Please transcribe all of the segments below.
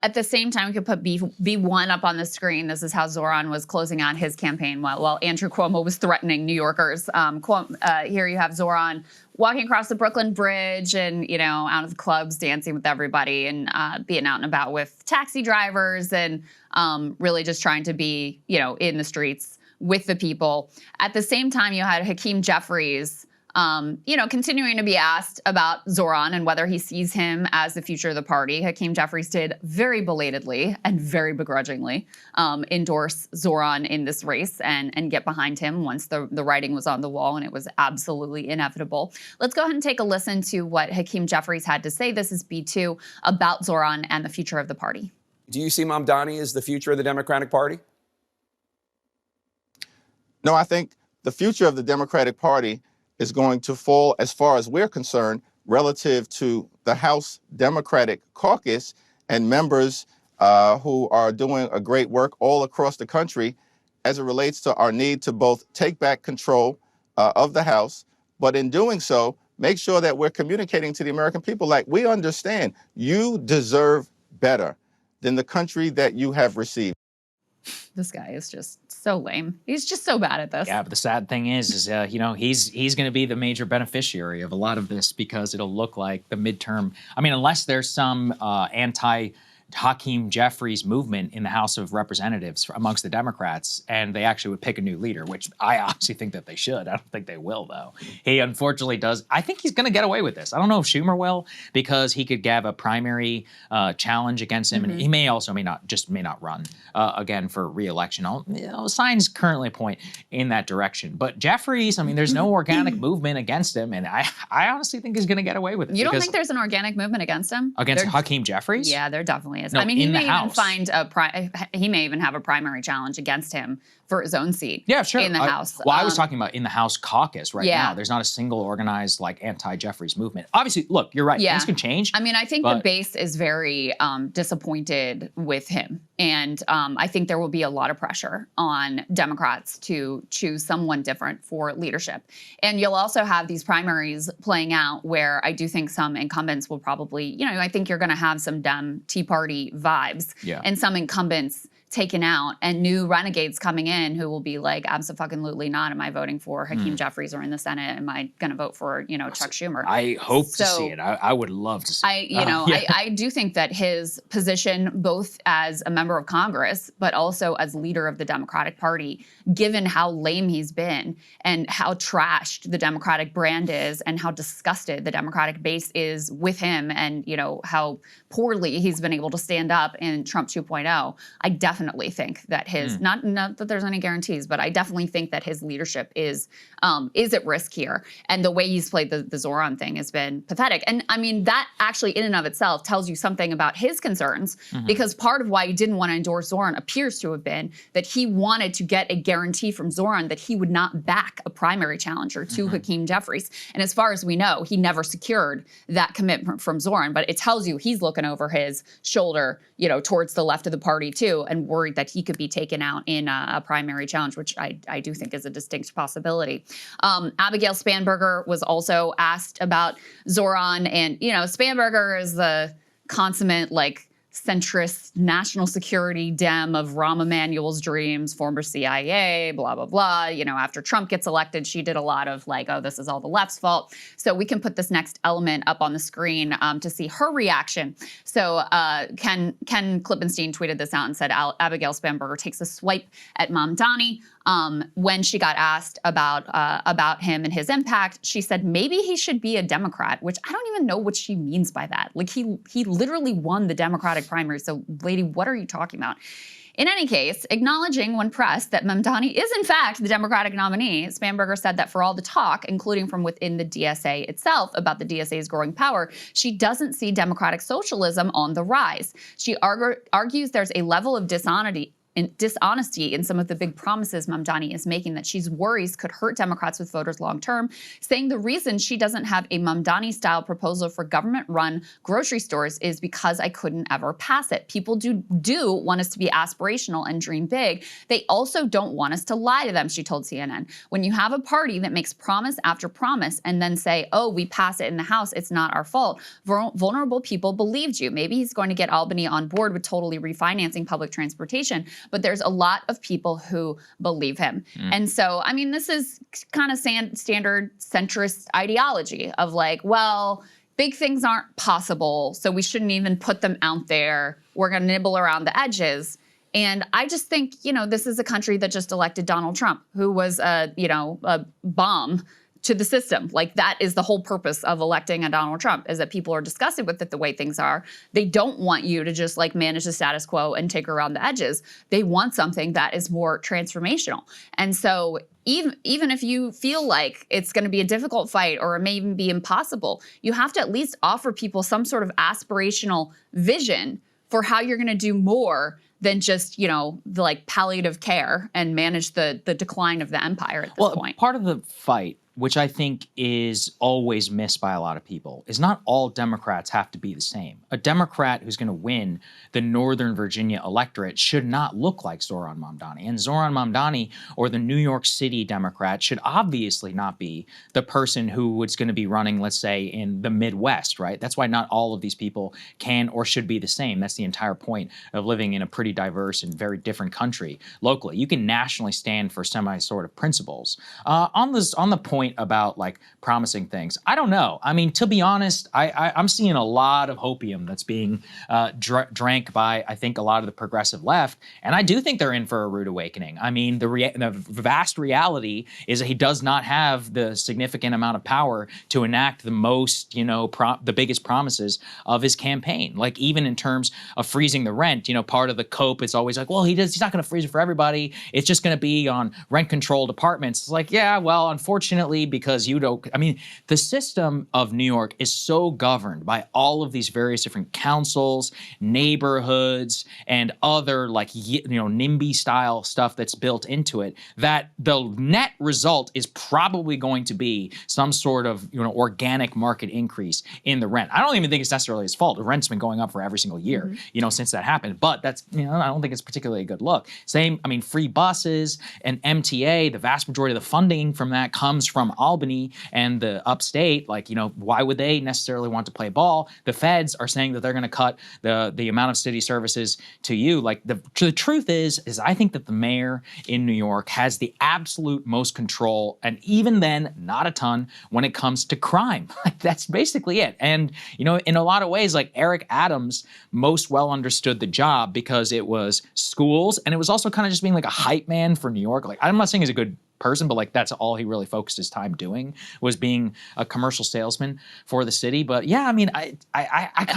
At the same time, we could put B1 up on the screen. This is how Zohran was closing out his campaign while Andrew Cuomo was threatening New Yorkers. Here you have Zohran walking across the Brooklyn Bridge and, out of the clubs, dancing with everybody and being out and about with taxi drivers and really just trying to be, in the streets with the people. At the same time, you had Hakeem Jeffries, continuing to be asked about Zohran and whether he sees him as the future of the party. Hakeem Jeffries did very belatedly and very begrudgingly endorse Zohran in this race and get behind him once the writing was on the wall and it was absolutely inevitable. Let's go ahead and take a listen to what Hakeem Jeffries had to say. This is B2 about Zohran and the future of the party. Do you see Mamdani as the future of the Democratic Party? No, I think the future of the Democratic Party is going to fall, as far as we're concerned, relative to the House Democratic Caucus and members who are doing a great work all across the country as it relates to our need to both take back control of the House, but in doing so, make sure that we're communicating to the American people like we understand you deserve better than the country that you have received. This guy is just so lame. He's just so bad at this. Yeah, but the sad thing is he's going to be the major beneficiary of a lot of this because it'll look like the midterm. I mean, unless there's some Hakeem Jeffries movement in the House of Representatives amongst the Democrats, and they actually would pick a new leader, which I honestly think that they should. I don't think they will, though. He unfortunately does. I think he's going to get away with this. I don't know if Schumer will, because he could have a primary challenge against him, and he may not run again for re-election. Signs currently point in that direction. But Jeffries, I mean, there's no organic movement against him, and I honestly think he's going to get away with it. You don't think there's an organic movement against him? Against Hakeem Jeffries? Yeah, there definitely is. No, I mean, he may even have a primary challenge against him for his own seat. Yeah, sure. In the House. Well, I was talking about in the House caucus now. There's not a single organized anti-Jeffries movement. Obviously, look, you're right. Yeah. Things can change. I mean, I think the base is very disappointed with him. And I think there will be a lot of pressure on Democrats to choose someone different for leadership. And you'll also have these primaries playing out where I do think some incumbents will probably, I think you're going to have some Dem Tea Party vibes and some incumbents taken out and new renegades coming in who will be like, absolutely not. Am I voting for Hakeem Jeffries or in the Senate? Am I going to vote for, Chuck Schumer? I hope to see it. I would love to see it. I do think that his position, both as a member of Congress, but also as leader of the Democratic Party, given how lame he's been and how trashed the Democratic brand is and how disgusted the Democratic base is with him and, how poorly he's been able to stand up in Trump 2.0, I definitely think that his, not that there's any guarantees, but I definitely think that his leadership is at risk here. And the way he's played the Zohran thing has been pathetic. And I mean, that actually in and of itself tells you something about his concerns, because part of why he didn't want to endorse Zohran appears to have been that he wanted to get a guarantee from Zohran that he would not back a primary challenger to Hakeem Jeffries. And as far as we know, he never secured that commitment from Zohran, but it tells you he's looking over his shoulder, towards the left of the party too, and worried that he could be taken out in a primary challenge, which I do think is a distinct possibility. Abigail Spanberger was also asked about Zohran, and Spanberger is the consummate centrist national security Dem of Rahm Emanuel's dreams, former CIA, blah, blah, blah. After Trump gets elected, she did a lot of oh, this is all the left's fault. So we can put this next element up on the screen to see her reaction. So Ken Klippenstein tweeted this out and said, Abigail Spanberger takes a swipe at Mamdani. When she got asked about him and his impact, she said maybe he should be a Democrat, which I don't even know what she means by that. He literally won the Democratic primary. So, lady, what are you talking about? In any case, acknowledging when pressed that Mamdani is in fact the Democratic nominee, Spanberger said that for all the talk, including from within the DSA itself, about the DSA's growing power, she doesn't see democratic socialism on the rise. She argues there's a level of dishonesty dishonesty in some of the big promises Mamdani is making that she's worries could hurt Democrats with voters long term, saying the reason she doesn't have a Mamdani-style proposal for government-run grocery stores is because I couldn't ever pass it. People do want us to be aspirational and dream big. They also don't want us to lie to them, she told CNN. When you have a party that makes promise after promise and then say, oh, we pass it in the House, it's not our fault, vulnerable people believed you. Maybe he's going to get Albany on board with totally refinancing public transportation, but there's a lot of people who believe him. And so, I mean, this is kind of standard centrist ideology of like, well, big things aren't possible, so we shouldn't even put them out there. We're going to nibble around the edges. And I just think, this is a country that just elected Donald Trump, who was a bomb to the system. Like, that is the whole purpose of electing a Donald Trump, is that people are disgusted with it the way things are. They don't want you to just like manage the status quo and take around the edges. They want something that is more transformational. And so even if you feel like it's going to be a difficult fight or it may even be impossible, you have to at least offer people some sort of aspirational vision for how you're going to do more than just, the like palliative care and manage the decline of the empire at this point. Part of the fight, which I think is always missed by a lot of people, is not all Democrats have to be the same. A Democrat who's going to win the Northern Virginia electorate should not look like Zohran Mamdani. And Zohran Mamdani, or the New York City Democrat, should obviously not be the person who is going to be running, let's say, in the Midwest, right? That's why not all of these people can or should be the same. That's the entire point of living in a pretty diverse and very different country locally. You can nationally stand for sort of principles. On the point about like promising things, I don't know. I mean, to be honest, I'm seeing a lot of hopium that's being drank by, I think, a lot of the progressive left, and I do think they're in for a rude awakening. I mean, the vast reality is that he does not have the significant amount of power to enact the most, the biggest promises of his campaign. Like, even in terms of freezing the rent, part of the cope is always like, well, he's not going to freeze it for everybody. It's just going to be on rent-controlled apartments. It's like, yeah, well, unfortunately, because the system of New York is so governed by all of these various different councils, neighborhoods, and other like, NIMBY style stuff that's built into it, that the net result is probably going to be some sort of, organic market increase in the rent. I don't even think it's necessarily his fault. The rent's been going up for every single year, since that happened. But that's, I don't think it's particularly a good look. Free buses and MTA, the vast majority of the funding from that comes from Albany and the upstate. Like, why would they necessarily want to play ball? The feds are saying that they're going to cut the amount of city services to you. Like, the truth is I think that the mayor in New York has the absolute most control, and even then, not a ton when it comes to crime. Like, that's basically it. And, in a lot of ways, like, Eric Adams most well understood the job because it was schools, and it was also kind of just being like a hype man for New York. Like, I'm not saying he's a good person, but like, that's all he really focused his time doing, was being a commercial salesman for the city. But yeah, I mean, I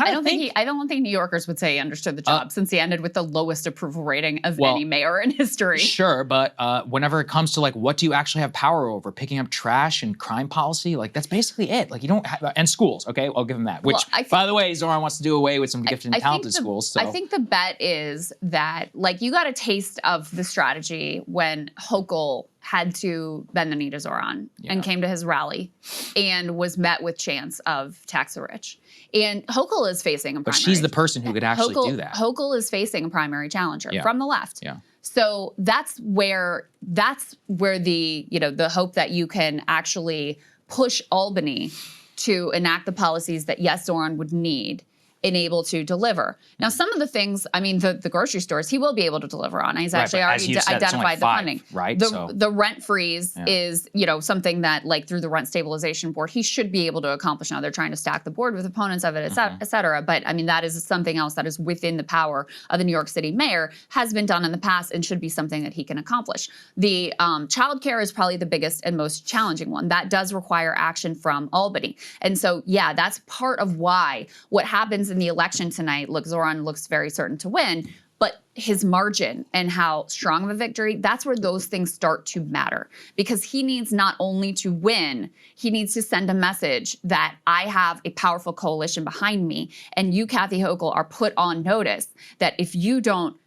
don't think New Yorkers would say he understood the job, since he ended with the lowest approval rating of any mayor in history. Sure, but whenever it comes to like, what do you actually have power over? Picking up trash and crime policy, like, that's basically it. Like, you don't have, and schools, okay, I'll give him that. Which, by the way, Zohran wants to do away with some gifted and talented schools. So I think the bet is that, like, you got a taste of the strategy when Hochul had to bend the knee to Zohran and came to his rally and was met with chants of tax the rich. And Hochul is facing a primary. But she's the person who could actually do that. Hochul is facing a primary challenger from the left. Yeah. So that's where the, the hope that you can actually push Albany to enact the policies that, yes, Zohran would need and able to deliver. Now, some of the things, the grocery stores, he will be able to deliver on. He's actually already identified the funding. Right. The rent freeze is, something that, like, through the Rent Stabilization Board, he should be able to accomplish. Now, they're trying to stack the board with opponents of it, et cetera. But that is something else that is within the power of the New York City mayor, has been done in the past, and should be something that he can accomplish. The childcare is probably the biggest and most challenging one. That does require action from Albany. And so, yeah, that's part of why what happens in the election tonight, look, Zohran looks very certain to win, but his margin and how strong of a victory, that's where those things start to matter. Because he needs not only to win, he needs to send a message that I have a powerful coalition behind me, and you, Kathy Hochul, are put on notice that if you don't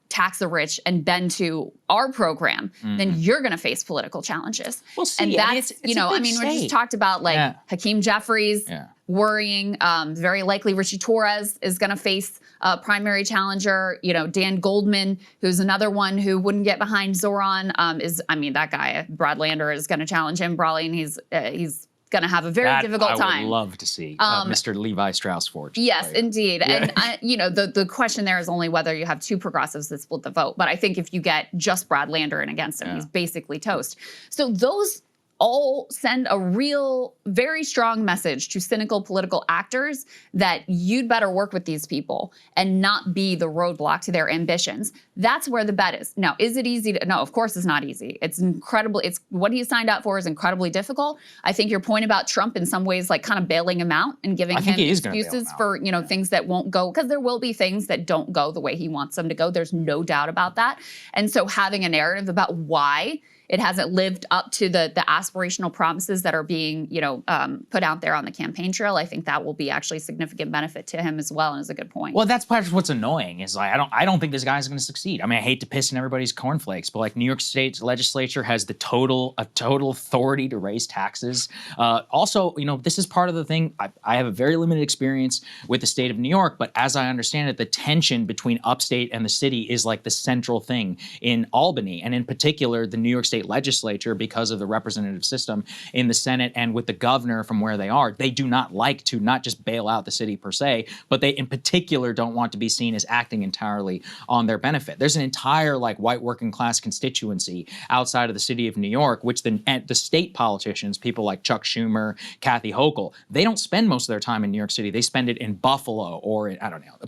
tax the rich and bend to our program, then you're going to face political challenges. We'll see. And I mean, that's, it's you a know, I big mean, we just state. talked about like Hakeem Jeffries worrying. Very likely Richie Torres is going to face a primary challenger. You know, Dan Goldman, who's another one who wouldn't get behind Zohran, that guy, Brad Lander, is going to challenge him probably, and he's going to have a very difficult time. I would love to see Mr. Levi Strauss-Forge. Yes, indeed. Yeah. And, the question there is only whether you have two progressives that split the vote. But I think if you get just Brad Lander in against him, he's basically toast. So those all send a real, very strong message to cynical political actors that you'd better work with these people and not be the roadblock to their ambitions. That's where the bet is. Now, is it easy to, no, of course it's not easy. It's incredibly, it's what he signed up for is incredibly difficult. I think your point about Trump in some ways, like kind of bailing him out and giving him excuses for, things that won't go, because there will be things that don't go the way he wants them to go. There's no doubt about that. And so having a narrative about why it hasn't lived up to the aspirational promises that are being, put out there on the campaign trail, I think that will be actually a significant benefit to him as well, and is a good point. Well, that's part of what's annoying is like I don't think this guy's going to succeed. I mean, I hate to piss in everybody's cornflakes, but like New York State legislature has a total authority to raise taxes. Also, this is part of the thing. I have a very limited experience with the state of New York, but as I understand it, the tension between upstate and the city is like the central thing in Albany, and in particular, the New York State legislature, because of the representative system in the Senate and with the governor from where they are, they do not like to not just bail out the city per se, but they in particular don't want to be seen as acting entirely on their benefit. There's an entire like white working class constituency outside of the city of New York, which the state politicians, people like Chuck Schumer, Kathy Hochul, they don't spend most of their time in New York City. They spend it in Buffalo or in,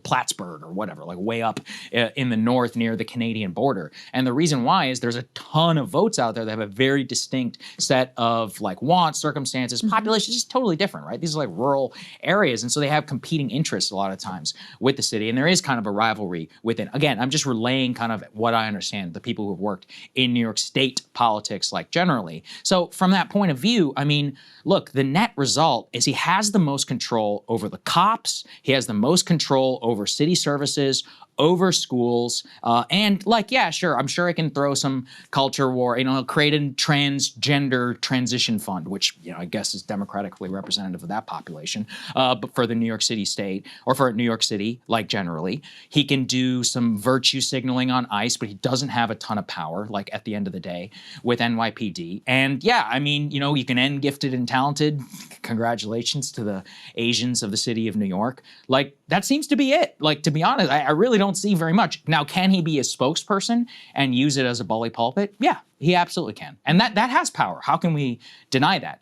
Plattsburgh or whatever, like way up in the north near the Canadian border. And the reason why is there's a ton of votes out there that have a very distinct set of like wants, circumstances, population, just totally different, right? These are like rural areas. And so they have competing interests a lot of times with the city. And there is kind of a rivalry within. Again, I'm just relaying kind of what I understand, the people who have worked in New York State politics, like generally. So from that point of view, I mean, look, the net result is he has the most control over the cops. He has the most control over city services, over schools, and like, yeah, sure, I'm sure I can throw some culture war, create a transgender transition fund, which, I guess is democratically representative of that population, but for the New York City state, or for New York City, like generally. He can do some virtue signaling on ICE, but he doesn't have a ton of power, like at the end of the day, with NYPD. And yeah, I mean, you can end gifted and talented. Congratulations to the Asians of the city of New York. Like, that seems to be it. Like, to be honest, I really don't see very much. Now, can he be a spokesperson and use it as a bully pulpit? Yeah, he absolutely can. And that has power. How can we deny that?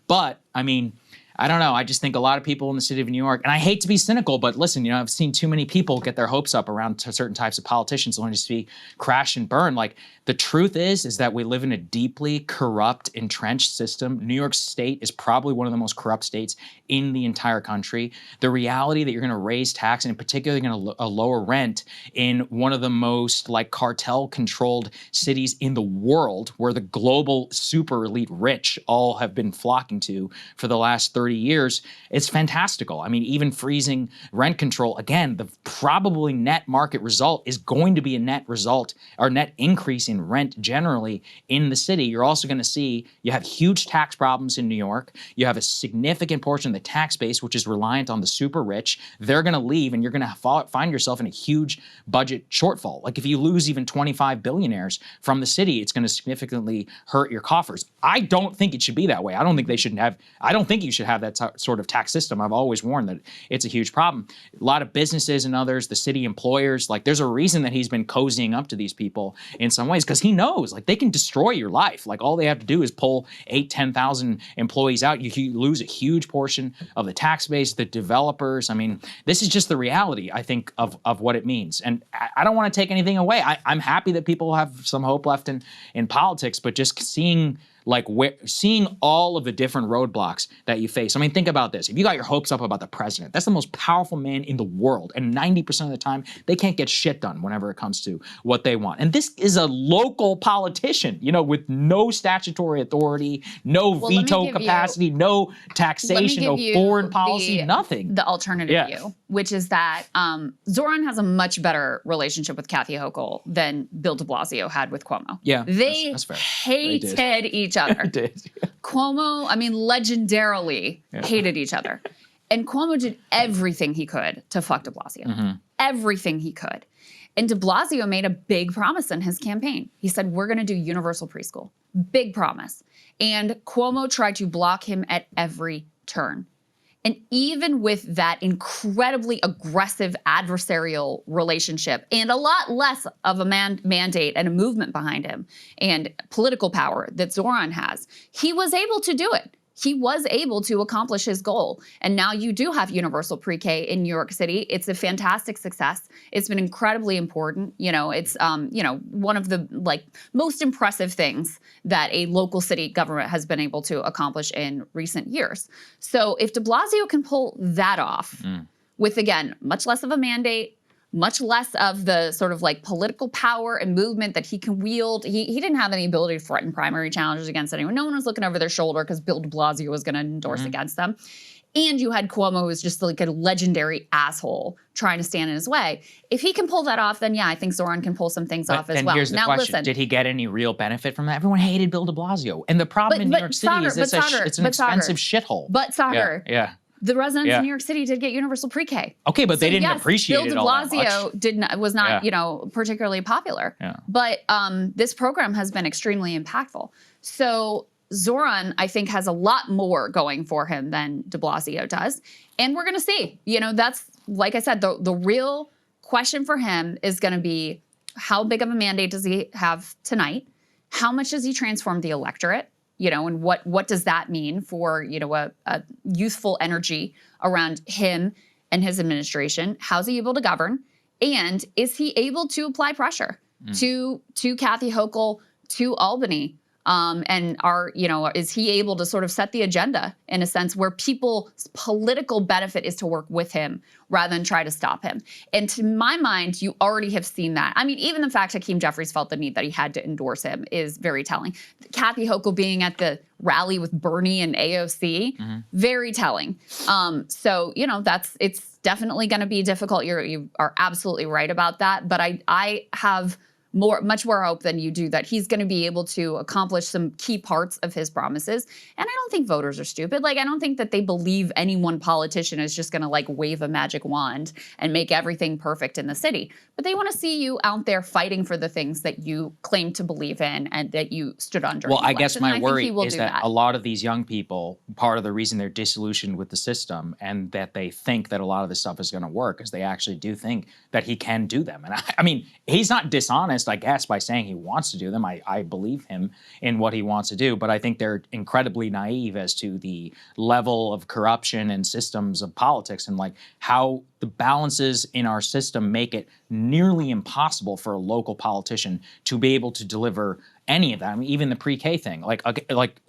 But, I mean, I don't know. I just think a lot of people in the city of New York, and I hate to be cynical, but listen, I've seen too many people get their hopes up around certain types of politicians wanting to see crash and burn. Like, the truth is that we live in a deeply corrupt, entrenched system. New York State is probably one of the most corrupt states in the entire country. The reality that you're going to raise tax, and in particular, you're going to lower rent in one of the most like cartel-controlled cities in the world, where the global super elite rich all have been flocking to for the last 30 years, it's fantastical. I mean, even freezing rent control, again, the probably net market result is going to be a net result or net increase in rent generally in the city. You're also going to see you have huge tax problems in New York. You have a significant portion of the tax base, which is reliant on the super rich. They're going to leave, and you're going to find yourself in a huge budget shortfall. Like, if you lose even 25 billionaires from the city, it's going to significantly hurt your coffers. I don't think it should be that way. I don't think you should have that sort of tax system. I've always warned that it's a huge problem. A lot of businesses and others, the city employers, like, there's a reason that he's been cozying up to these people in some ways, because he knows, like, they can destroy your life. Like, all they have to do is pull 10,000 employees out. You lose a huge portion of the tax base, the developers. I mean, this is just the reality, I think, of what it means. And I don't want to take anything away. I'm happy that people have some hope left in politics, but just seeing like seeing all of the different roadblocks that you face. I mean, think about this. If you got your hopes up about the president, that's the most powerful man in the world. And 90% of the time, they can't get shit done whenever it comes to what they want. And this is a local politician, you know, with no statutory authority, no veto capacity, no taxation, no foreign policy, nothing. The alternative view, which is that Zohran has a much better relationship with Kathy Hochul than Bill de Blasio had with Cuomo. Yeah, they that's fair. hated each other. They did. Cuomo, I mean, legendarily hated each other. And Cuomo did everything he could to fuck de Blasio. Everything he could. And de Blasio made a big promise in his campaign. He said, we're going to do universal preschool. Big promise. And Cuomo tried to block him at every turn. And even with that incredibly aggressive adversarial relationship and a lot less of a mandate and a movement behind him and political power that Zohran has, he was able to do it. He was able to accomplish his goal. And now you do have universal pre-K in New York City. It's a fantastic success. It's been incredibly important. You know, it's one of the most impressive things that a local city government has been able to accomplish in recent years. So if de Blasio can pull that off with, again, much less of a mandate, much less of the sort of political power and movement that he can wield. He didn't have any ability to threaten primary challenges against anyone. No one was looking over their shoulder because Bill de Blasio was going to endorse against them. And you had Cuomo, who was just like a legendary asshole trying to stand in his way. If he can pull that off, then yeah, I think Zohran can pull some things off as well. Here's the question. Listen, did he get any real benefit from that? Everyone hated Bill de Blasio. And the problem in New York City is it's an expensive shithole. But Saagar, the residents in New York City did get universal pre-K. Okay, but they didn't appreciate it all that much. Bill de Blasio was not, particularly popular. But this program has been extremely impactful. So Zohran, I think, has a lot more going for him than de Blasio does. And we're going to see. You know, that's, like I said, the real question for him is going to be, how big of a mandate does he have tonight? How much does he transform the electorate? You know, and what does that mean for, a youthful energy around him and his administration? How's he able to govern? And is he able to apply pressure to Kathy Hochul, to Albany? And is he able to sort of set the agenda in a sense where people's political benefit is to work with him rather than try to stop him? And to my mind, you already have seen that. I mean, even the fact Hakeem Jeffries felt the need that he had to endorse him is very telling. Kathy Hochul being at the rally with Bernie and AOC, very telling. So, it's definitely going to be difficult. You are absolutely right about that. But I have much more hope than you do that he's going to be able to accomplish some key parts of his promises. And I don't think voters are stupid. I don't think that they believe any one politician is just going to wave a magic wand and make everything perfect in the city. But they want to see you out there fighting for the things that you claim to believe in and that you stood on during the election. I guess my worry is that a lot of these young people, part of the reason they're disillusioned with the system and that they think that a lot of this stuff is going to work is they actually do think that he can do them. And I mean, he's not dishonest, I guess, by saying he wants to do them. I believe him in what he wants to do, but I think they're incredibly naive as to the level of corruption and systems of politics and how the balances in our system make it nearly impossible for a local politician to be able to deliver any of that. I mean, even the pre-K thing,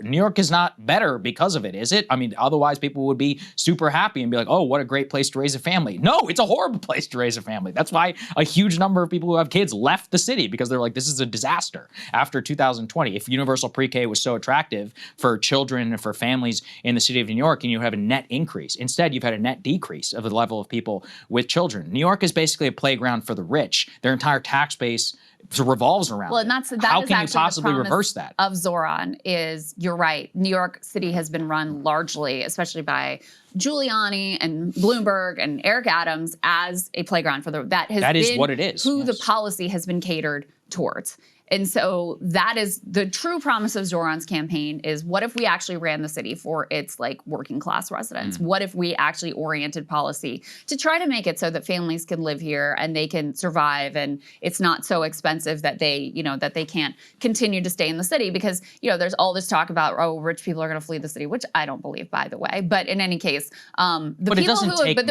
New York is not better because of it, is it? I mean, otherwise people would be super happy and be like, oh, what a great place to raise a family. No, it's a horrible place to raise a family. That's why a huge number of people who have kids left the city because they're like, this is a disaster after 2020. If universal pre-K was so attractive for children and for families in the city of New York and you have a net increase, instead you've had a net decrease of the level of people with children. New York is basically a playground for the rich. Their entire tax base revolves around. Well, and how can you possibly reverse that? Of Zohran is, you're right, New York City has been run largely, especially by Giuliani and Bloomberg and Eric Adams, as a playground for that is what it is. Who the policy has been catered towards. And so that is the true promise of Zohran's campaign is, what if we actually ran the city for its working class residents? What if we actually oriented policy to try to make it so that families can live here and they can survive and it's not so expensive that they can't continue to stay in the city? Because, there's all this talk about, oh, rich people are going to flee the city, which I don't believe, by the way. But in any case, the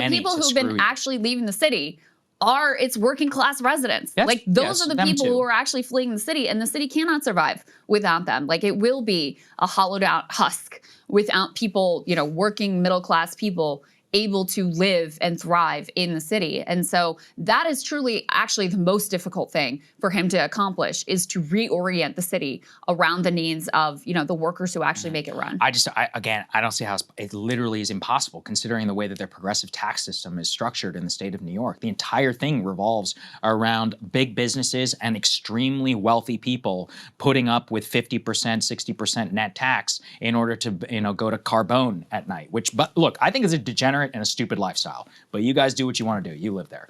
people who've been actually leaving the city it's working class residents. Yes, Like those yes, are the them people too. who are actually fleeing the city, and the city cannot survive without them. Like it will be a hollowed out husk without people, working middle class people able to live and thrive in the city. And so that is truly actually the most difficult thing for him to accomplish, is to reorient the city around the needs of, the workers who actually make it run. I don't see how it literally is impossible, considering the way that their progressive tax system is structured in the state of New York. The entire thing revolves around big businesses and extremely wealthy people putting up with 50%, 60% net tax in order to, go to Carbone at night, but look, I think it's a degenerate and a stupid lifestyle, but you guys do what you want to do. You live there.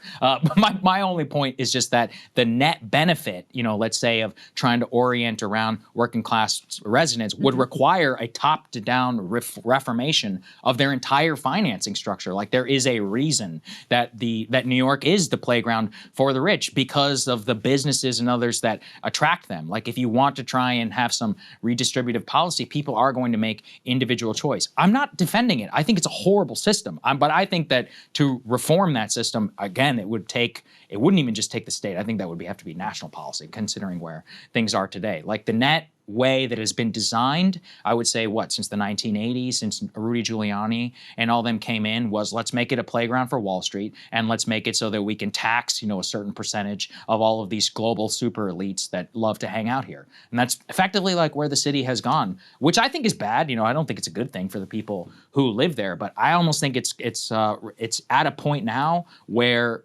My only point is just that the net benefit, let's say, of trying to orient around working class residents would require a top to down reformation of their entire financing structure. Like there is a reason that New York is the playground for the rich, because of the businesses and others that attract them. Like if you want to try and have some redistributive policy, people are going to make individual choice. I'm not defending it. I think it's a horrible system. But I think that to reform that system, again, it wouldn't even just take the state. I think that would have to be national policy, considering where things are today. Like the net way that has been designed, I would say, since the 1980s, since Rudy Giuliani and all them came in, was let's make it a playground for Wall Street, and let's make it so that we can tax, a certain percentage of all of these global super elites that love to hang out here. And that's effectively like where the city has gone, which I think is bad. I don't think it's a good thing for the people who live there, but I almost think it's at a point now where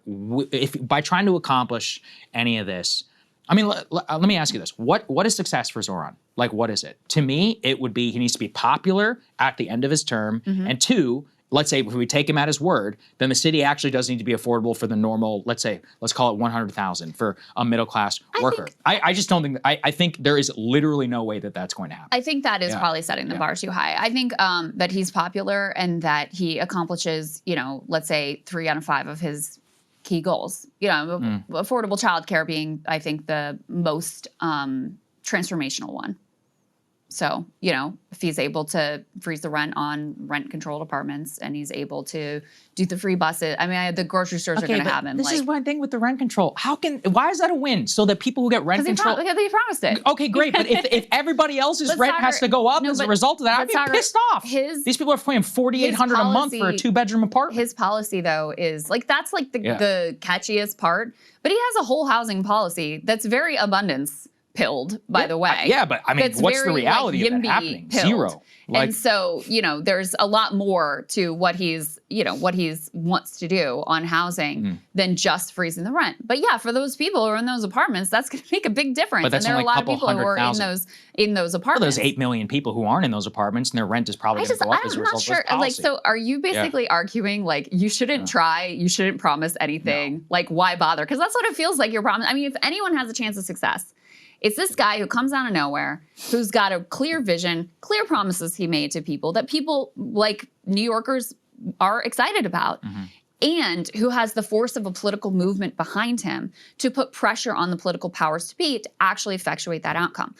if by trying to accomplish any of this, I mean, let me ask you this. What is success for Zohran? Like, what is it? To me, it would be he needs to be popular at the end of his term. And two, let's say if we take him at his word, then the city actually does need to be affordable for the normal, let's call it 100,000 for a middle class worker. I just don't think, I think there is literally no way that that's going to happen. I think that is probably setting the bar too high. I think that he's popular and that he accomplishes, let's say 3 out of 5 of his key goals. Affordable childcare being, I think, the most transformational one. So, if he's able to freeze the rent on rent-controlled apartments, and he's able to do the free buses, I mean, the grocery stores are going to happen. This is one thing with the rent control. Why is that a win? So that people who get rent control, because he promised it. Okay, great. But if everybody else's rent has to go up as a result of that, I'd be pissed off. These people are paying $4,800 a month for a 2-bedroom apartment. His policy, though, is that's the catchiest part. But he has a whole housing policy that's very abundance pilled, by the way. But I mean, what's the reality of that happening? Pilled. Zero. And so, there's a lot more to what he's wants to do on housing than just freezing the rent. But yeah, for those people who are in those apartments, that's going to make a big difference. But that's and there are only a lot of people who are in those apartments. Well, there's 8 million people who aren't in those apartments, and their rent is probably going to go up as a result of this policy. So are you basically arguing you shouldn't try, you shouldn't promise anything? No. Why bother? Because that's what it feels like you're promising. I mean, if anyone has a chance of success, it's this guy who comes out of nowhere, who's got a clear vision, clear promises he made to people that people like New Yorkers are excited about, and who has the force of a political movement behind him to put pressure on the political powers to be to actually effectuate that outcome.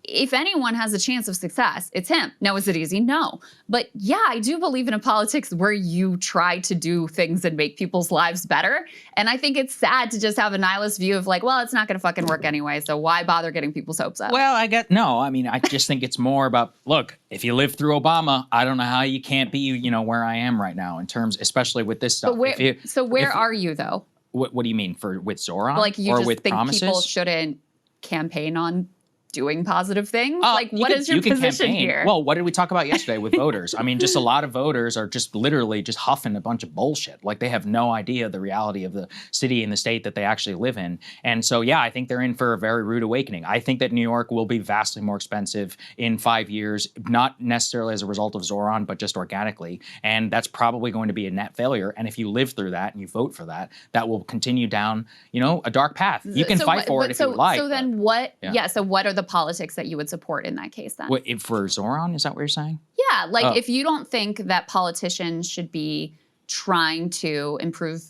If anyone has a chance of success, it's him. Now, is it easy? No. But yeah, I do believe in a politics where you try to do things and make people's lives better. And I think it's sad to just have a nihilist view of it's not going to fucking work anyway, so why bother getting people's hopes up? Well, I just think it's more about, look, if you lived through Obama, I don't know how you can't be, where I am right now in terms, especially with this stuff. But where are you, though? What do you mean, with Zohran? You or just with think promises? People shouldn't campaign on doing positive things? What is your position here? Well, what did we talk about yesterday with voters? I mean, just a lot of voters are just literally just huffing a bunch of bullshit. They have no idea the reality of the city and the state that they actually live in. And so, yeah, I think they're in for a very rude awakening. I think that New York will be vastly more expensive in 5 years, not necessarily as a result of Zohran, but just organically. And that's probably going to be a net failure. And if you live through that and you vote for that, that will continue down, a dark path. You can fight for it if you like. So then what? Yeah. So what are the politics that you would support in that case then? For Zohran, is that what you're saying? Yeah, if you don't think that politicians should be trying to improve,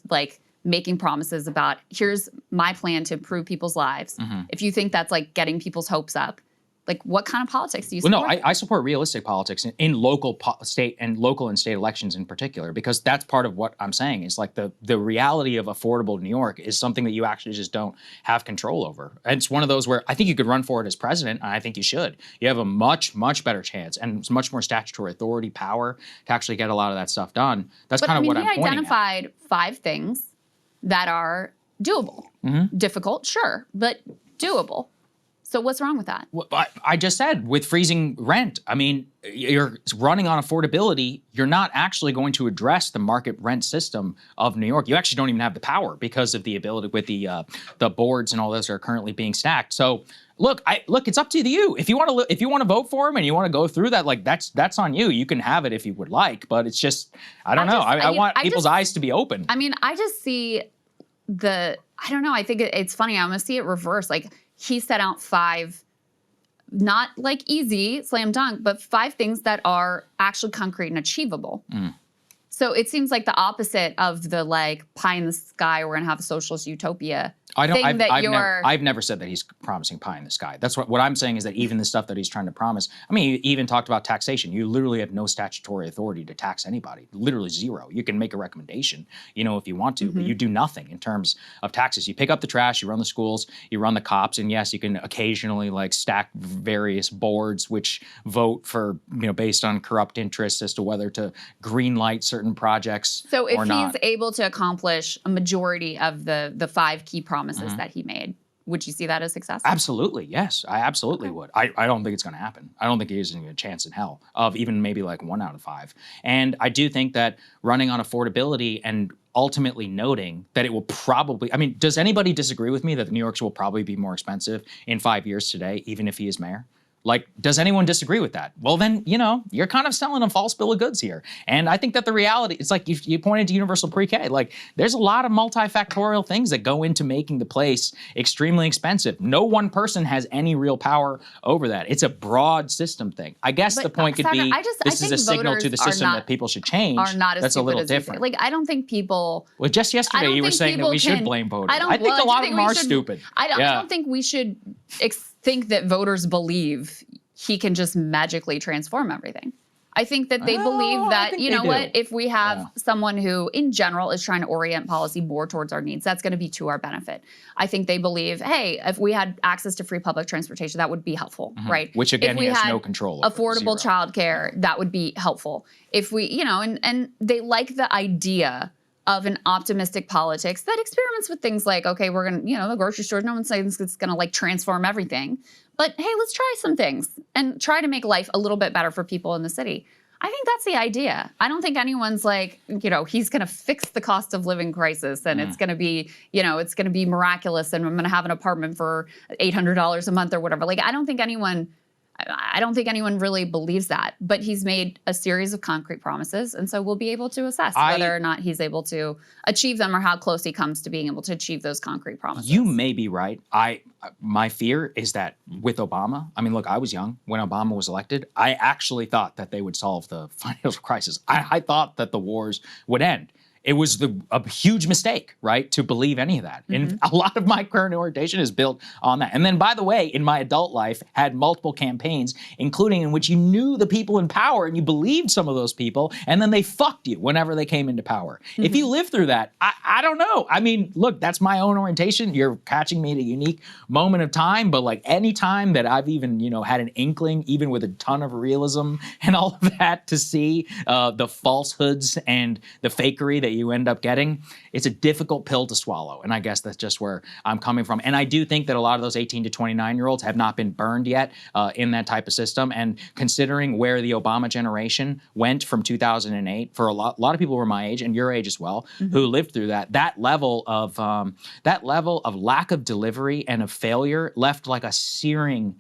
making promises about, here's my plan to improve people's lives. If you think that's getting people's hopes up, Like, what kind of politics do you Well, support? no, I support realistic politics in local state and state elections in particular, because that's part of what I'm saying is like the reality of affordable New York is something that you actually just don't have control over. And it's one of those where I think you could run for it as president, and I think you should. You have a much better chance and much more statutory authority, power to actually get a lot of that stuff done. That's kind of what I'm pointing at. He identified 5 things that are doable. Difficult, sure, but doable. So what's wrong with that? Well, I just said with freezing rent, I mean, you're running on affordability. You're not actually going to address the market rent system of New York. You actually don't even have the power because of the ability with the boards and all those are currently being stacked. So look, it's up to you. If you want to vote for him and you want to go through that, like that's on you. You can have it if you would like, but it's just I don't know. I want people's eyes to be open. I mean, I just see I don't know. I think it's funny. I'm gonna see it reverse. Like, he set out 5, not like easy, slam dunk, but 5 things that are actually concrete and achievable. So it seems like the opposite of the like pie in the sky, we're gonna have a socialist utopia. I've never said that he's promising pie in the sky. That's what I'm saying is that even the stuff that he's trying to promise. I mean, he even talked about taxation. You literally have no statutory authority to tax anybody. Literally zero. You can make a recommendation, if you want to, but you do nothing in terms of taxes. You pick up the trash, you run the schools, you run the cops, and yes, you can occasionally like stack various boards which vote for based on corrupt interests as to whether to green light certain projects. So if or not. he's able to accomplish a majority of the 5 key promises that he made, would you see that as successful? Absolutely, yes. I absolutely would. I don't think it's going to happen. I don't think there's even a chance in hell of even maybe like 1 out of 5. And I do think that running on affordability and ultimately noting that it will probably, I mean, does anybody disagree with me that New York's will probably be more expensive in 5 years today, even if he is mayor? Like, does anyone disagree with that? Well, then, you're kind of selling a false bill of goods here. And I think that the reality, it's like you pointed to universal pre-K. Like, there's a lot of multifactorial things that go into making the place extremely expensive. No one person has any real power over that. It's a broad system thing. I guess the point could be this is a signal to the system that people should change. That's a little different. Like, I don't think people. Well, just yesterday you were saying that we should blame voters. I think a lot of them are stupid. I don't think we should think that voters believe he can just magically transform everything. I think that they believe that, if we have someone who in general is trying to orient policy more towards our needs, that's going to be to our benefit. I think they believe, hey, if we had access to free public transportation, that would be helpful, right? Which again, he has no control over. Affordable childcare, that would be helpful. If we, and they like the idea of an optimistic politics that experiments with things like, okay, we're going to, the grocery store, no one's saying it's going to like transform everything. But hey, let's try some things and try to make life a little bit better for people in the city. I think that's the idea. I don't think anyone's like, he's going to fix the cost of living crisis and it's going to be, it's going to be miraculous and I'm going to have an apartment for $800 a month or whatever. Like, I don't think anyone really believes that, but he's made a series of concrete promises, and so we'll be able to assess whether or not he's able to achieve them or how close he comes to being able to achieve those concrete promises. You may be right. My fear is that with Obama, I mean, look, I was young when Obama was elected. I actually thought that they would solve the financial crisis. I thought that the wars would end. It was a huge mistake, right, to believe any of that. And a lot of my current orientation is built on that. And then, by the way, in my adult life, had multiple campaigns, including in which you knew the people in power and you believed some of those people, and then they fucked you whenever they came into power. If you live through that, I don't know. I mean, look, that's my own orientation. You're catching me at a unique moment of time, but like any time that I've even, had an inkling, even with a ton of realism and all of that, to see the falsehoods and the fakery that you end up getting, it's a difficult pill to swallow. And I guess that's just where I'm coming from. And I do think that a lot of those 18 to 29-year-olds have not been burned yet in that type of system. And considering where the Obama generation went from 2008, for a lot of people were my age and your age as well, who lived through that level of lack of delivery and of failure left like a searing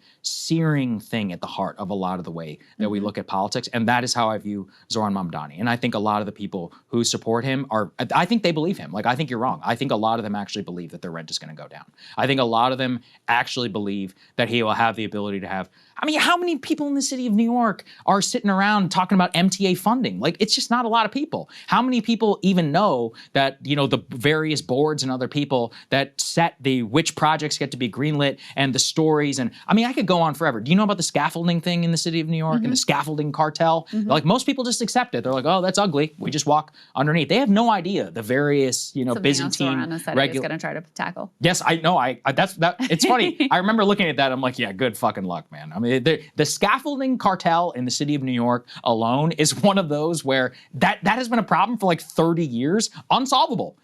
thing at the heart of a lot of the way that we look at politics. And that is how I view Zohran Mamdani. And I think a lot of the people who support him I think they believe him. Like, I think you're wrong. I think a lot of them actually believe that their rent is going to go down. I think a lot of them actually believe that he will have the ability to have I mean, how many people in the city of New York are sitting around talking about MTA funding? Like, it's just not a lot of people. How many people even know that, you know, the various boards and other people that set which projects get to be greenlit and the stories? And I mean, I could go on forever. Do you know about the scaffolding thing in the city of New York and the scaffolding cartel? Like, most people just accept it. They're like, oh, that's ugly. We just walk underneath. They have no idea the various, you know, Byzantine Zohran said he's going to try to tackle. Yes, I know. It's funny. I remember looking at that. I'm like, yeah, good fucking luck, man. I mean, the scaffolding cartel in the city of New York alone is one of those where that has been a problem for like 30 years, unsolvable.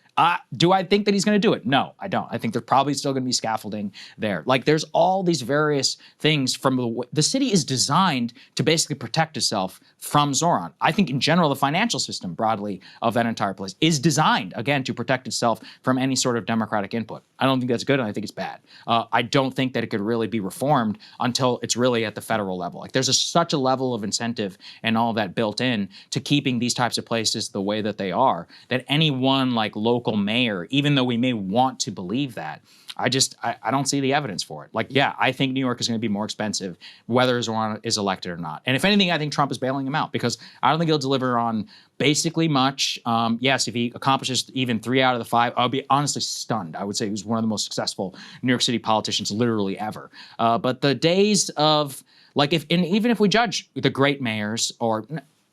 Do I think that he's going to do it? No, I don't. I think there's probably still going to be scaffolding there. Like, there's all these various things from the city is designed to basically protect itself from Zohran. I think in general, the financial system broadly of that entire place is designed, again, to protect itself from any sort of democratic input. I don't think that's good, and I think it's bad. I don't think that it could really be reformed until it's really at the federal level. Like, there's such a level of incentive and all of that built in to keeping these types of places the way that they are, that any one like local mayor, even though we may want to believe that, I don't see the evidence for it. Like, yeah, I think New York is going to be more expensive whether Zohran is elected or not. And if anything, I think Trump is bailing him out because I don't think he'll deliver on basically much. Yes, if he accomplishes even 3 out of the 5, I'll be honestly stunned. I would say he was one of the most successful New York City politicians literally ever. But the days of, like, even if we judge the great mayors or...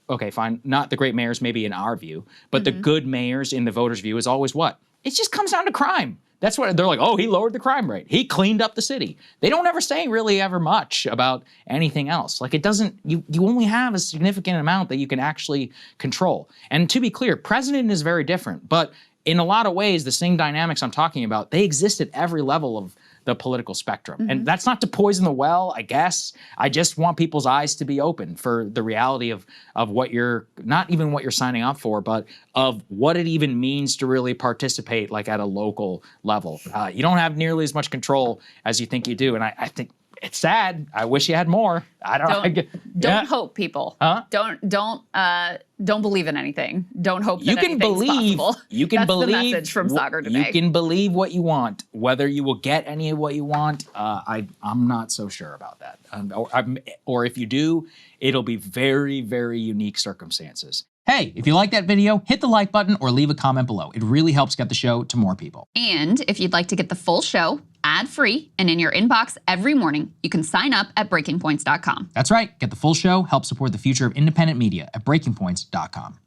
Okay, fine. Not the great mayors, maybe in our view, but the good mayors in the voters' view is always what? It just comes down to crime. That's what they're like, oh, he lowered the crime rate. He cleaned up the city. They don't ever say really ever much about anything else. Like, it doesn't, you only have a significant amount that you can actually control. And to be clear, president is very different, but in a lot of ways, the same dynamics I'm talking about, they exist at every level of the political spectrum. And that's not to poison the well, I guess. I just want people's eyes to be open for the reality of what you're, not even what you're signing up for, but of what it even means to really participate like at a local level. You don't have nearly as much control as you think you do. And I think it's sad. I wish you had more. I don't hope, people. Huh? Don't believe in anything. Don't hope that you can believe. Possible. You can That's believe the message from Saagar today. You can believe what you want. Whether you will get any of what you want, I'm not so sure about that. Or if you do, it'll be very, very unique circumstances. Hey, if you like that video, hit the like button or leave a comment below. It really helps get the show to more people. And if you'd like to get the full show ad-free and in your inbox every morning, you can sign up at breakingpoints.com. That's right. Get the full show, help support the future of independent media at breakingpoints.com.